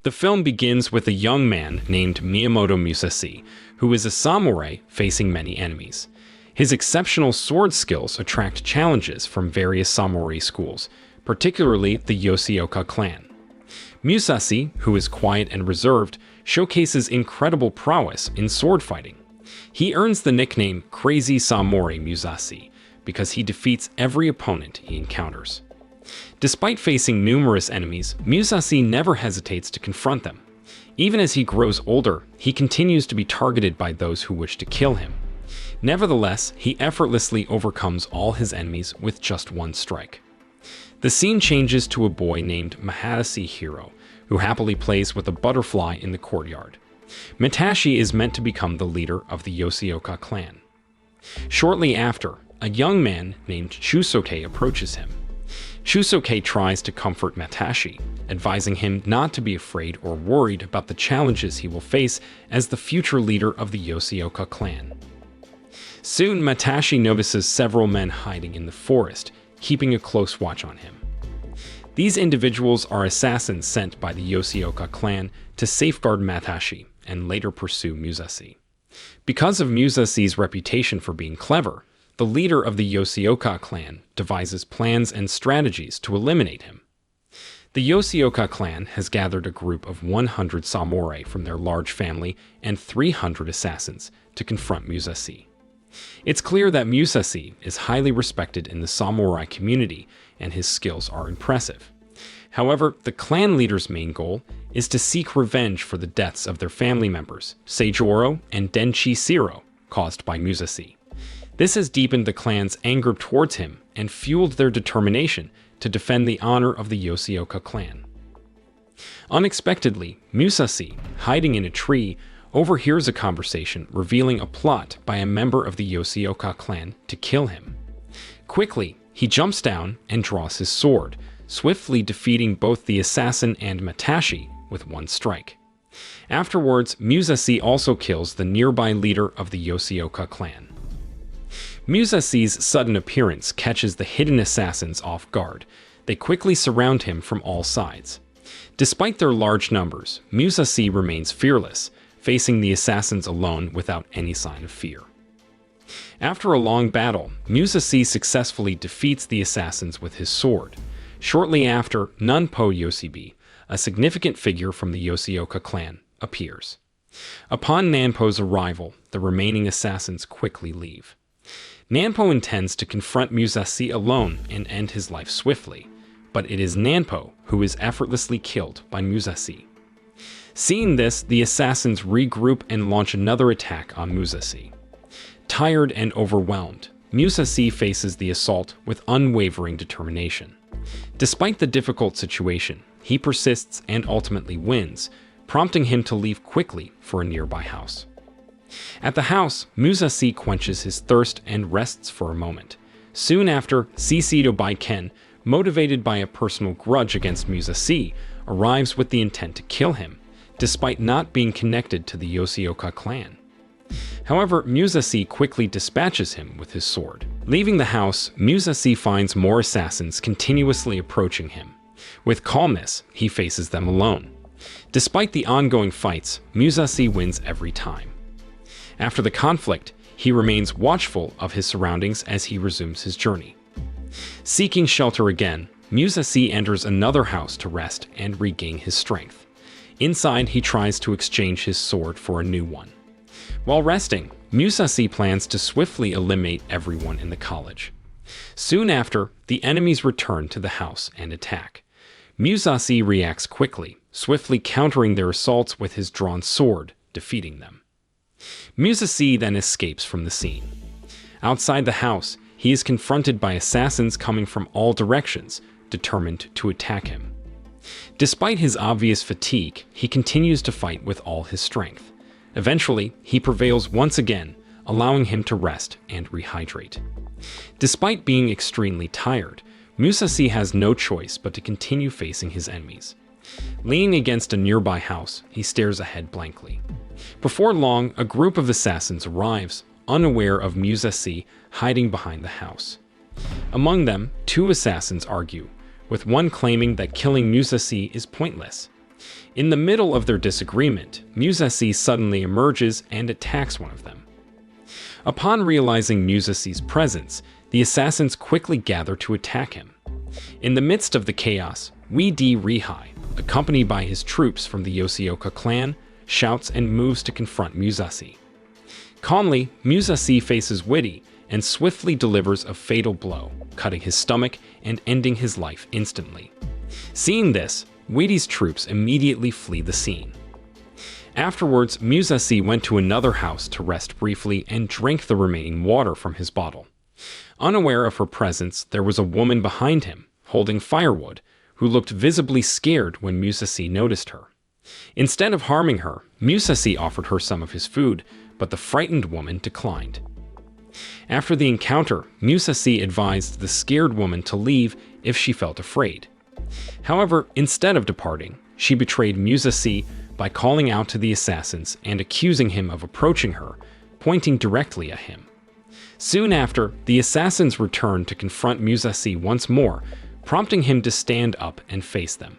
The film begins with a young man named Miyamoto Musashi, who is a samurai facing many enemies. His exceptional sword skills attract challenges from various samurai schools, particularly the Yoshioka clan. Musashi, who is quiet and reserved, showcases incredible prowess in sword fighting. He earns the nickname Crazy Samurai Musashi because he defeats every opponent he encounters. Despite facing numerous enemies, Musashi never hesitates to confront them. Even as he grows older, he continues to be targeted by those who wish to kill him. Nevertheless, he effortlessly overcomes all his enemies with just one strike. The scene changes to a boy named Matashi Hiro, who happily plays with a butterfly in the courtyard. Matashi is meant to become the leader of the Yoshioka clan. Shortly after, a young man named Shusuke approaches him. Shusuke tries to comfort Matashi, advising him not to be afraid or worried about the challenges he will face as the future leader of the Yoshioka clan. Soon, Matashi notices several men hiding in the forest, keeping a close watch on him. These individuals are assassins sent by the Yoshioka clan to safeguard Matashi and later pursue Musashi. Because of Musashi's reputation for being clever, the leader of the Yoshioka clan devises plans and strategies to eliminate him. The Yoshioka clan has gathered a group of 100 samurai from their large family and 300 assassins to confront Musashi. It's clear that Musashi is highly respected in the samurai community and his skills are impressive. However, the clan leader's main goal is to seek revenge for the deaths of their family members, Seijoro and Denchi Shiro, caused by Musashi. This has deepened the clan's anger towards him and fueled their determination to defend the honor of the Yoshioka clan. Unexpectedly, Musashi, hiding in a tree, overhears a conversation revealing a plot by a member of the Yoshioka clan to kill him. Quickly, he jumps down and draws his sword, swiftly defeating both the assassin and Matashi with one strike. Afterwards, Musashi also kills the nearby leader of the Yoshioka clan. Musashi's sudden appearance catches the hidden assassins off guard. They quickly surround him from all sides. Despite their large numbers, Musashi remains fearless, facing the assassins alone without any sign of fear. After a long battle, Musashi successfully defeats the assassins with his sword. Shortly after, Nunpo Yoshibi, a significant figure from the Yoshioka clan, appears. Upon Nanpo's arrival, the remaining assassins quickly leave. Nanpo intends to confront Musashi alone and end his life swiftly, but it is Nanpo who is effortlessly killed by Musashi. Seeing this, the assassins regroup and launch another attack on Musashi. Tired and overwhelmed, Musashi faces the assault with unwavering determination. Despite the difficult situation, he persists and ultimately wins, prompting him to leave quickly for a nearby house. At the house, Musashi quenches his thirst and rests for a moment. Soon after, Shiseido Baiken, motivated by a personal grudge against Musashi, arrives with the intent to kill him, despite not being connected to the Yoshioka clan. However, Musashi quickly dispatches him with his sword. Leaving the house, Musashi finds more assassins continuously approaching him. With calmness, he faces them alone. Despite the ongoing fights, Musashi wins every time. After the conflict, he remains watchful of his surroundings as he resumes his journey. Seeking shelter again, Musashi enters another house to rest and regain his strength. Inside, he tries to exchange his sword for a new one. While resting, Musashi plans to swiftly eliminate everyone in the college. Soon after, the enemies return to the house and attack. Musashi reacts quickly, swiftly countering their assaults with his drawn sword, defeating them. Musashi then escapes from the scene. Outside the house, he is confronted by assassins coming from all directions, determined to attack him. Despite his obvious fatigue, he continues to fight with all his strength. Eventually, he prevails once again, allowing him to rest and rehydrate. Despite being extremely tired, Musashi has no choice but to continue facing his enemies. Leaning against a nearby house, he stares ahead blankly. Before long, a group of assassins arrives, unaware of Musashi hiding behind the house. Among them, two assassins argue, with one claiming that killing Musashi is pointless. In the middle of their disagreement, Musashi suddenly emerges and attacks one of them. Upon realizing Musashi's presence, the assassins quickly gather to attack him. In the midst of the chaos, Weedy Rihai, accompanied by his troops from the Yoshioka clan, shouts and moves to confront Musashi. Calmly, Musashi faces Weedy and swiftly delivers a fatal blow, cutting his stomach and ending his life instantly. Seeing this, Weedy's troops immediately flee the scene. Afterwards, Musashi went to another house to rest briefly and drank the remaining water from his bottle. Unaware of her presence, there was a woman behind him, holding firewood, who looked visibly scared when Musashi noticed her. Instead of harming her, Musashi offered her some of his food, but the frightened woman declined. After the encounter, Musashi advised the scared woman to leave if she felt afraid. However, instead of departing, she betrayed Musashi by calling out to the assassins and accusing him of approaching her, pointing directly at him. Soon after, the assassins returned to confront Musashi once more, prompting him to stand up and face them.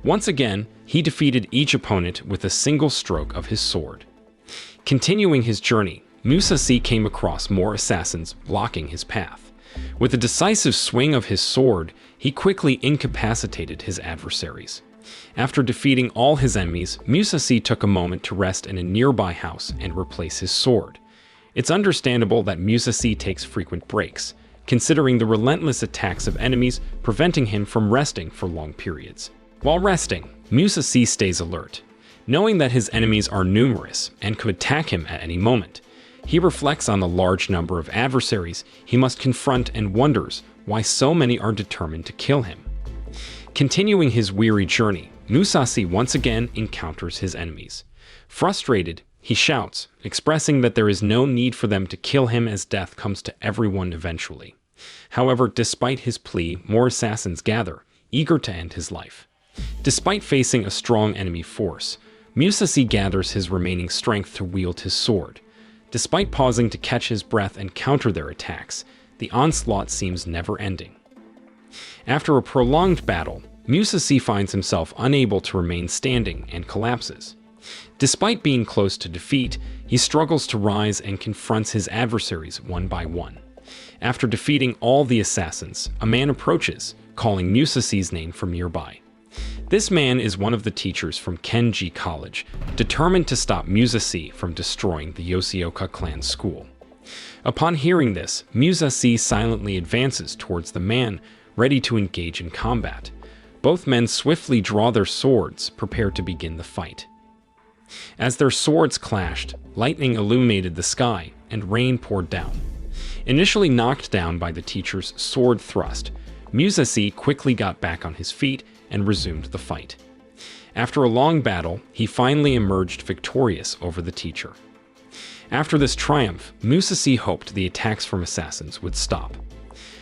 Once again, he defeated each opponent with a single stroke of his sword. Continuing his journey, Musashi came across more assassins blocking his path. With a decisive swing of his sword, he quickly incapacitated his adversaries. After defeating all his enemies, Musashi took a moment to rest in a nearby house and replace his sword. It's understandable that Musashi takes frequent breaks, considering the relentless attacks of enemies preventing him from resting for long periods. While resting, Musashi stays alert. Knowing that his enemies are numerous and could attack him at any moment, he reflects on the large number of adversaries he must confront and wonders why so many are determined to kill him. Continuing his weary journey, Musashi once again encounters his enemies. Frustrated, he shouts, expressing that there is no need for them to kill him as death comes to everyone eventually. However, despite his plea, more assassins gather, eager to end his life. Despite facing a strong enemy force, Musashi gathers his remaining strength to wield his sword. Despite pausing to catch his breath and counter their attacks, the onslaught seems never-ending. After a prolonged battle, Musashi finds himself unable to remain standing and collapses. Despite being close to defeat, he struggles to rise and confronts his adversaries one by one. After defeating all the assassins, a man approaches, calling Musashi's name from nearby. This man is one of the teachers from Kenji College, determined to stop Musashi from destroying the Yoshioka clan school. Upon hearing this, Musashi silently advances towards the man, ready to engage in combat. Both men swiftly draw their swords, prepared to begin the fight. As their swords clashed, lightning illuminated the sky, and rain poured down. Initially knocked down by the teacher's sword thrust, Musashi quickly got back on his feet and resumed the fight. After a long battle, he finally emerged victorious over the teacher. After this triumph, Musashi hoped the attacks from assassins would stop.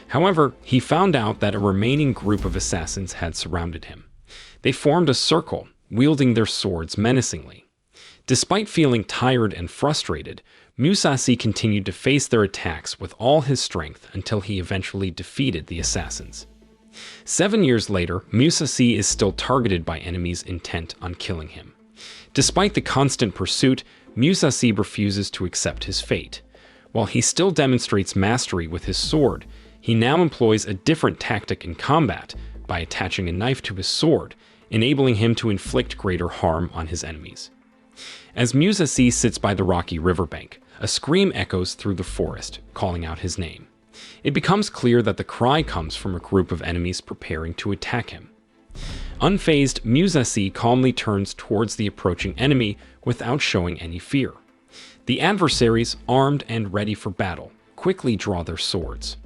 However, he found out that a remaining group of assassins had surrounded him. They formed a circle, wielding their swords menacingly. Despite feeling tired and frustrated, Musashi continued to face their attacks with all his strength until he eventually defeated the assassins. 7 years later, Musashi is still targeted by enemies intent on killing him. Despite the constant pursuit, Musashi refuses to accept his fate. While he still demonstrates mastery with his sword, he now employs a different tactic in combat by attaching a knife to his sword, enabling him to inflict greater harm on his enemies. As Musashi sits by the rocky riverbank, a scream echoes through the forest, calling out his name. It becomes clear that the cry comes from a group of enemies preparing to attack him. Unfazed, Musashi calmly turns towards the approaching enemy without showing any fear. The adversaries, armed and ready for battle, quickly draw their swords.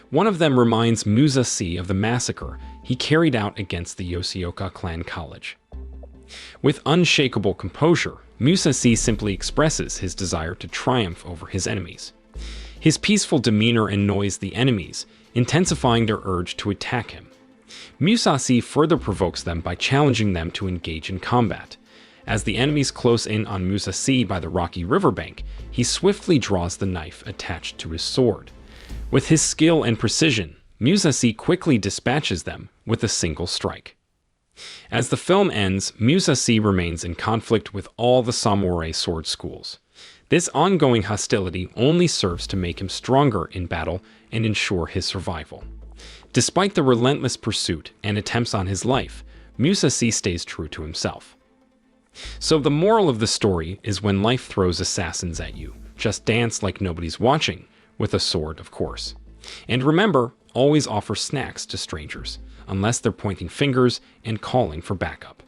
One of them reminds Musashi of the massacre he carried out against the Yoshioka clan college. With unshakable composure, Musashi simply expresses his desire to triumph over his enemies. His peaceful demeanor annoys the enemies, intensifying their urge to attack him. Musashi further provokes them by challenging them to engage in combat. As the enemies close in on Musashi by the rocky riverbank, he swiftly draws the knife attached to his sword. With his skill and precision, Musashi quickly dispatches them with a single strike. As the film ends, Musashi remains in conflict with all the samurai sword schools. This ongoing hostility only serves to make him stronger in battle and ensure his survival. Despite the relentless pursuit and attempts on his life, Musashi stays true to himself. So the moral of the story is when life throws assassins at you, just dance like nobody's watching, with a sword, of course. And remember, always offer snacks to strangers, unless they're pointing fingers and calling for backup.